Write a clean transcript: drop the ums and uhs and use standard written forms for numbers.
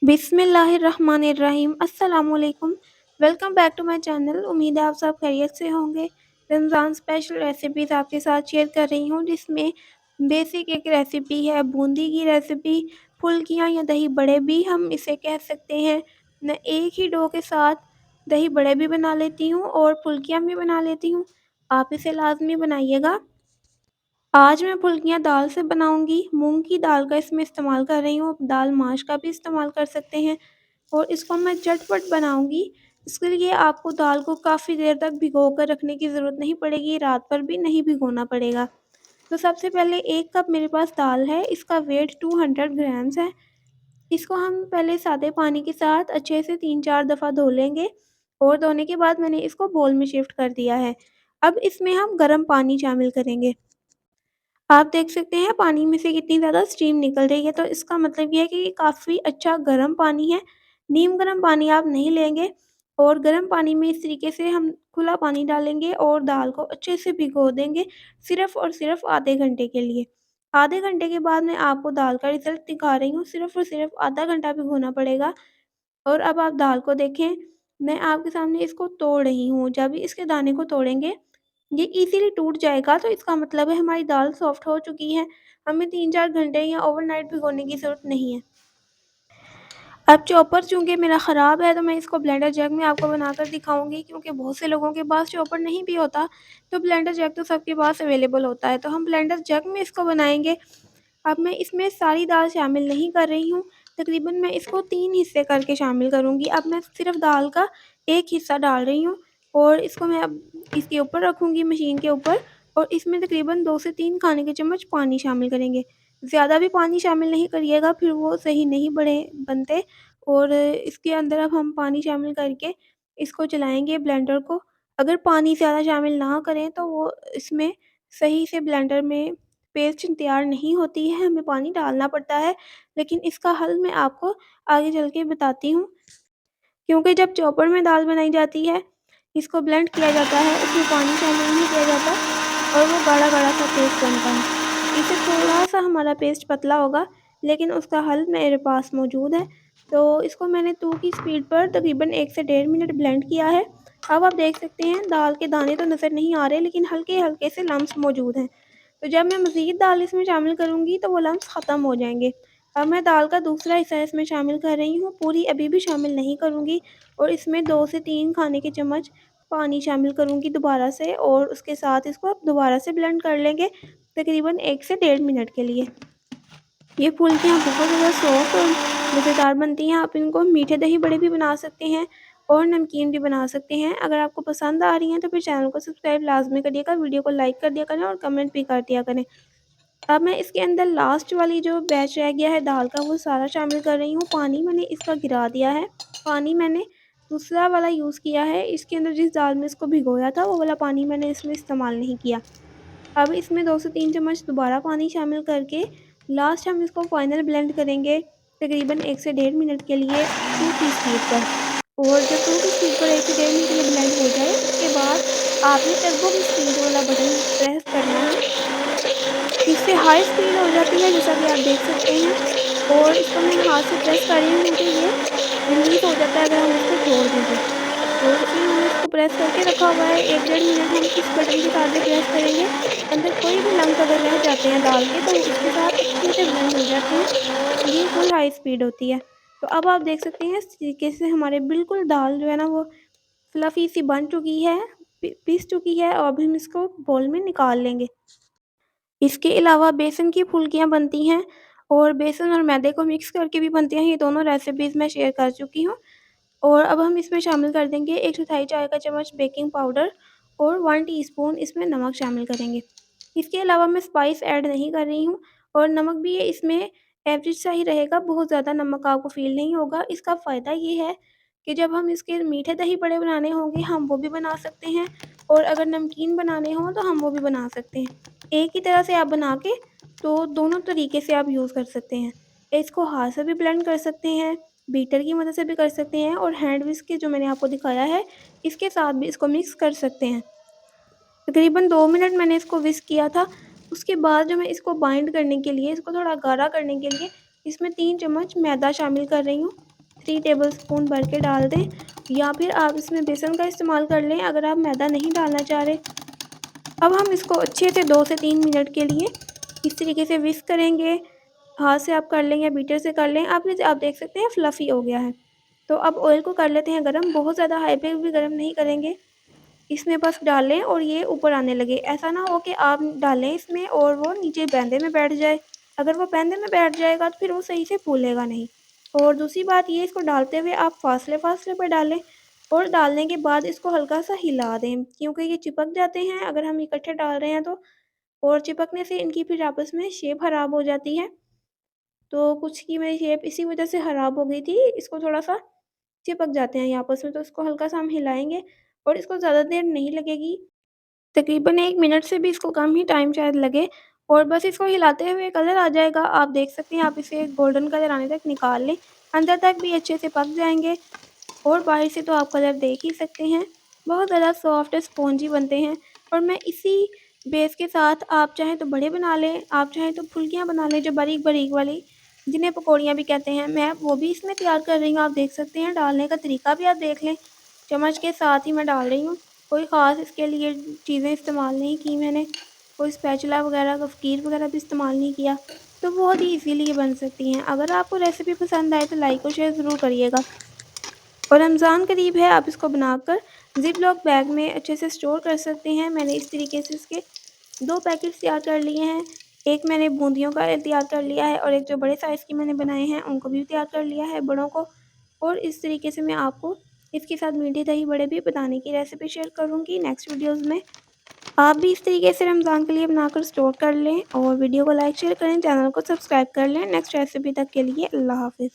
बिस्मिल्लाहिर्रहमानिर्रहीम अस्सलामुअलैकुम। Welcome back to my channel. उम्मीद है आप सब खैरियत से होंगे। रमज़ान स्पेशल रेसिपीज़ आपके साथ शेयर कर रही हूँ, जिसमें बेसिक एक रेसिपी है बूंदी की रेसिपी, फुल्कियाँ या दही बड़े भी हम इसे कह सकते हैं। मैं एक ही डो के साथ दही बड़े भी बना लेती हूँ और फुल्कियाँ भी बना लेती हूँ। आप इसे लाज़मी बनाइएगा। आज मैं फुल्कियाँ दाल से बनाऊँगी। मूँग की दाल का इसमें इस्तेमाल कर रही हूँ, आप दाल माश का भी इस्तेमाल कर सकते हैं। और इसको मैं झटपट बनाऊँगी। इसके लिए आपको दाल को काफ़ी देर तक भिगो कर रखने की ज़रूरत नहीं पड़ेगी, रात भर भी नहीं भिगोना पड़ेगा। तो सबसे पहले 1 कप मेरे पास दाल है, इसका वेट 200 ग्राम्स है। इसको हम पहले सादे पानी के साथ अच्छे से 3-4 दफ़ा धो लेंगे और धोने के बाद मैंने इसको बाउल में शिफ्ट कर दिया है। अब इसमें हम गर्म पानी शामिल करेंगे। आप देख सकते हैं पानी में से कितनी ज़्यादा स्टीम निकल रही है, तो इसका मतलब ये है कि काफ़ी अच्छा गर्म पानी है। नीम गर्म पानी आप नहीं लेंगे और गर्म पानी में इस तरीके से हम खुला पानी डालेंगे और दाल को अच्छे से भिगो देंगे, सिर्फ़ और सिर्फ़ आधे घंटे के लिए। आधे घंटे के बाद मैं आपको दाल का रिज़ल्ट दिखा रही हूँ, सिर्फ़ और सिर्फ़ आधा घंटा भिगोना पड़ेगा। और अब आप दाल को देखें, मैं आपके सामने इसको तोड़ रही हूँ। जब इसके दाने को तोड़ेंगे, ये इज़िली टूट जाएगा, तो इसका मतलब है हमारी दाल सॉफ्ट हो चुकी है। हमें 3-4 घंटे या ओवरनाइट भिगोने की ज़रूरत नहीं है। अब चॉपर चूँकि मेरा ख़राब है, तो मैं इसको ब्लेंडर जग में आपको बनाकर दिखाऊँगी, क्योंकि बहुत से लोगों के पास चॉपर नहीं भी होता, तो ब्लेंडर जग तो सबके पास अवेलेबल होता है। तो हम ब्लेंडर जग में इसको बनाएँगे। अब मैं इसमें सारी दाल शामिल नहीं कर रही हूँ, तकरीबन मैं इसको 3 हिस्से करके शामिल करूँगी। अब मैं सिर्फ़ दाल का 1 हिस्सा डाल रही हूँ और इसको मैं अब इसके ऊपर रखूँगी मशीन के ऊपर और इसमें तकरीबन 2 से 3 खाने के चम्मच पानी शामिल करेंगे। ज़्यादा भी पानी शामिल नहीं करिएगा, फिर वो सही नहीं बड़े बनते। और इसके अंदर अब हम पानी शामिल करके इसको चलाएँगे ब्लेंडर को। अगर पानी ज़्यादा शामिल ना करें, तो वो इसमें सही से ब्लेंडर में पेस्ट तैयार नहीं होती है, हमें पानी डालना पड़ता है। लेकिन इसका हल मैं आपको आगे चल के बताती हूँ, क्योंकि जब चॉपर में दाल बनाई जाती है, इसको ब्लेंड किया जाता है, उसमें पानी शामिल नहीं किया जाता और वो गाढ़ा-गाढ़ा सा पेस्ट बनता है। इससे थोड़ा-सा हमारा पेस्ट पतला होगा, लेकिन उसका हल मेरे पास मौजूद है। तो इसको मैंने 2 की स्पीड पर तकरीबन 1 से डेढ़ मिनट ब्लेंड किया है। अब आप देख सकते हैं दाल के दाने तो नज़र नहीं आ रहे, लेकिन हल्के-हल्के से लम्स मौजूद हैं। तो जब मैं मज़ीद दाल इसमें शामिल करूँगी, तो वो लम्स ख़त्म हो जाएँगे। अब मैं दाल का दूसरा हिस्सा इसमें शामिल कर रही हूँ, पूरी अभी भी शामिल नहीं करूँगी और इसमें 2 से 3 खाने के चम्मच पानी शामिल करूँगी दोबारा से और उसके साथ इसको अब दोबारा से ब्लेंड कर लेंगे तकरीबन 1 से डेढ़ मिनट के लिए। ये फुल्कियाँ बहुत ज़्यादा सॉफ्ट और मज़ेदार बनती हैं। आप इनको मीठे दही बड़े भी बना सकते हैं और नमकीन भी बना सकते हैं। अगर आपको पसंद आ रही हैं, तो फिर चैनल को सब्सक्राइब लाज़मी करिएगा, वीडियो को लाइक कर दिया करें और कमेंट भी कर दिया करें। अब मैं इसके अंदर लास्ट वाली जो बैच रह गया है दाल का, वो सारा शामिल कर रही हूँ। पानी मैंने इसका गिरा दिया है। पानी मैंने दूसरा वाला यूज़ किया है। इसके अंदर जिस दाल में इसको भिगोया था, वो वाला पानी मैंने इसमें इस्तेमाल नहीं किया। अब इसमें 2 से 3 चम्मच दोबारा पानी शामिल करके लास्ट हम इसको फाइनल ब्लेंड करेंगे तकरीबन 1 से डेढ़ मिनट के लिए 2 की स्पीड पर। और जब 2 की स्पीड पर 1 से डेढ़ मिनट के लिए ब्लेंड हो जाए, उसके बाद आपने टर्बो की स्पीड वाला बटन प्रेस करना है। इससे हाई स्पीड हो जाती है, जैसा कि आप देख सकते हैं। और इसको मैं हाथ से प्रेस कर रही हूँ, क्योंकि ये रिलीज़ हो जाता है अगर हम इसको छोड़ दें तो। इसलिए मैंने इसको प्रेस करके रखा हुआ है। 1 डेढ़ मिनट हम इस बटन के साथ भी प्रेस करेंगे। अंदर कोई भी लम्स अगर रह जाते हैं दाल के, तो वो इसके साथ अच्छे से ब्लेंड हो जाते हैं। ये फुल हाई स्पीड होती है। तो अब आप देख सकते हैं इस तरीके से हमारे बिल्कुल दाल जो है ना, वो फ्लफ़ी सी बन चुकी है, पिस चुकी है और अब हम इसको बाउल में निकाल लेंगे। इसके अलावा बेसन की फुल्कियाँ बनती हैं और बेसन और मैदे को मिक्स करके भी बनती हैं। ये दोनों रेसिपीज़ मैं शेयर कर चुकी हूँ। और अब हम इसमें शामिल कर देंगे 1 चौथाई चाय का चम्मच बेकिंग पाउडर और 1 टीस्पून इसमें नमक शामिल करेंगे। इसके अलावा मैं स्पाइस ऐड नहीं कर रही हूँ और नमक भी ये इसमें एवरेज सा ही रहेगा, बहुत ज़्यादा नमक आपको फ़ील नहीं होगा। इसका फ़ायदा ये है कि जब हम इसके मीठे दही बड़े बनाने होंगे, हम वो भी बना सकते हैं और अगर नमकीन बनाने हों, तो हम वो भी बना सकते हैं। एक ही तरह से आप बना के, तो दोनों तरीके से आप यूज़ कर सकते हैं। इसको हाथ से भी ब्लेंड कर सकते हैं, बीटर की मदद से भी कर सकते हैं और हैंड विस्क के जो मैंने आपको दिखाया है, इसके साथ भी इसको मिक्स कर सकते हैं। तकरीबन 2 मिनट मैंने इसको विस्क किया था। उसके बाद जो मैं इसको बाइंड करने के लिए, इसको थोड़ा गाढ़ा करने के लिए, इसमें 3 चम्मच मैदा शामिल कर रही हूँ। 3 टेबलस्पून भर के डाल दें, या फिर आप इसमें बेसन का इस्तेमाल कर लें अगर आप मैदा नहीं डालना चाह रहे। अब हम इसको अच्छे से 2 से 3 मिनट के लिए इस तरीके से विस्क करेंगे। हाथ से आप कर लें या बीटर से कर लें। आप देख सकते हैं फ्लफ़ी हो गया है। तो अब ऑयल को कर लेते हैं गरम, बहुत ज़्यादा हाई पे भी गरम नहीं करेंगे। इसमें बस डालें और ये ऊपर आने लगे। ऐसा ना हो कि आप डालें इसमें और वो नीचे बैंदे में बैठ जाए। अगर वो बैंदे में बैठ जाएगा तो फिर वो सही से फूलेगा नहीं। और दूसरी बात ये, इसको डालते हुए आप फासले-फासले पर डालें और डालने के बाद इसको हल्का-सा हिला दें, क्योंकि ये चिपक जाते हैं अगर हम इकट्ठे डाल रहे हैं तो। और चिपकने से इनकी फिर आपस में शेप ख़राब हो जाती है। तो कुछ की मेरी शेप इसी वज़ह से ख़राब हो गई थी, इसको थोड़ा-सा चिपक जाते हैं ये आपस में, तो इसको हल्का-सा हम हिलाएँगे और इसको ज़्यादा देर नहीं लगेगी, तकरीबन 1 मिनट से भी इसको कम ही टाइम शायद लगे। और बस इसको हिलाते हुए कलर आ जाएगा, आप देख सकते हैं। आप इसे गोल्डन कलर आने तक निकाल लें, अंदर तक भी अच्छे से पक जाएँगे और बाहर से तो आप कलर देख ही सकते हैं, बहुत ज़्यादा सॉफ्ट स्पॉन्जी बनते हैं। और मैं इसी बेस के साथ, आप चाहें तो बड़े बना लें, आप चाहें तो फुल्कियाँ बना लें जो बारीक-बारीक वाली, जिन्हें पकौड़ियाँ भी कहते हैं, मैं वो भी इसमें तैयार कर रही हूँ। आप देख सकते हैं, डालने का तरीका भी आप देख लें, चम्मच के साथ ही मैं डाल रही हूँ। कोई ख़ास इसके लिए चीज़ें इस्तेमाल नहीं की मैंने, कोई स्पैचुला वगैरह, फ़कीर वगैरह भी इस्तेमाल नहीं किया, तो बहुत ही ईज़िली ये बन सकती हैं। अगर आपको रेसिपी पसंद आए तो लाइक और शेयर ज़रूर करिएगा। और रमज़ान करीब है, आप इसको बनाकर ज़िप-लॉक बैग में अच्छे से स्टोर कर सकते हैं। मैंने इस तरीके से इसके 2 पैकेट्स तैयार कर लिए हैं। एक मैंने बूंदियों का तैयार कर लिया है और एक जो बड़े साइज़ के मैंने बनाए हैं उनको भी तैयार कर लिया है, बड़ों को। और इस तरीके से मैं आपको इसके साथ मीठे दही बड़े भी बनाने की रेसिपी शेयर करूँगी नेक्स्ट वीडियोज़ में। आप भी इस तरीके से रमज़ान के लिए बनाकर स्टोर कर लें और वीडियो को लाइक शेयर करें, चैनल को सब्सक्राइब कर लें। नेक्स्ट रेसिपी तक के लिए अल्लाह हाफ़िज़।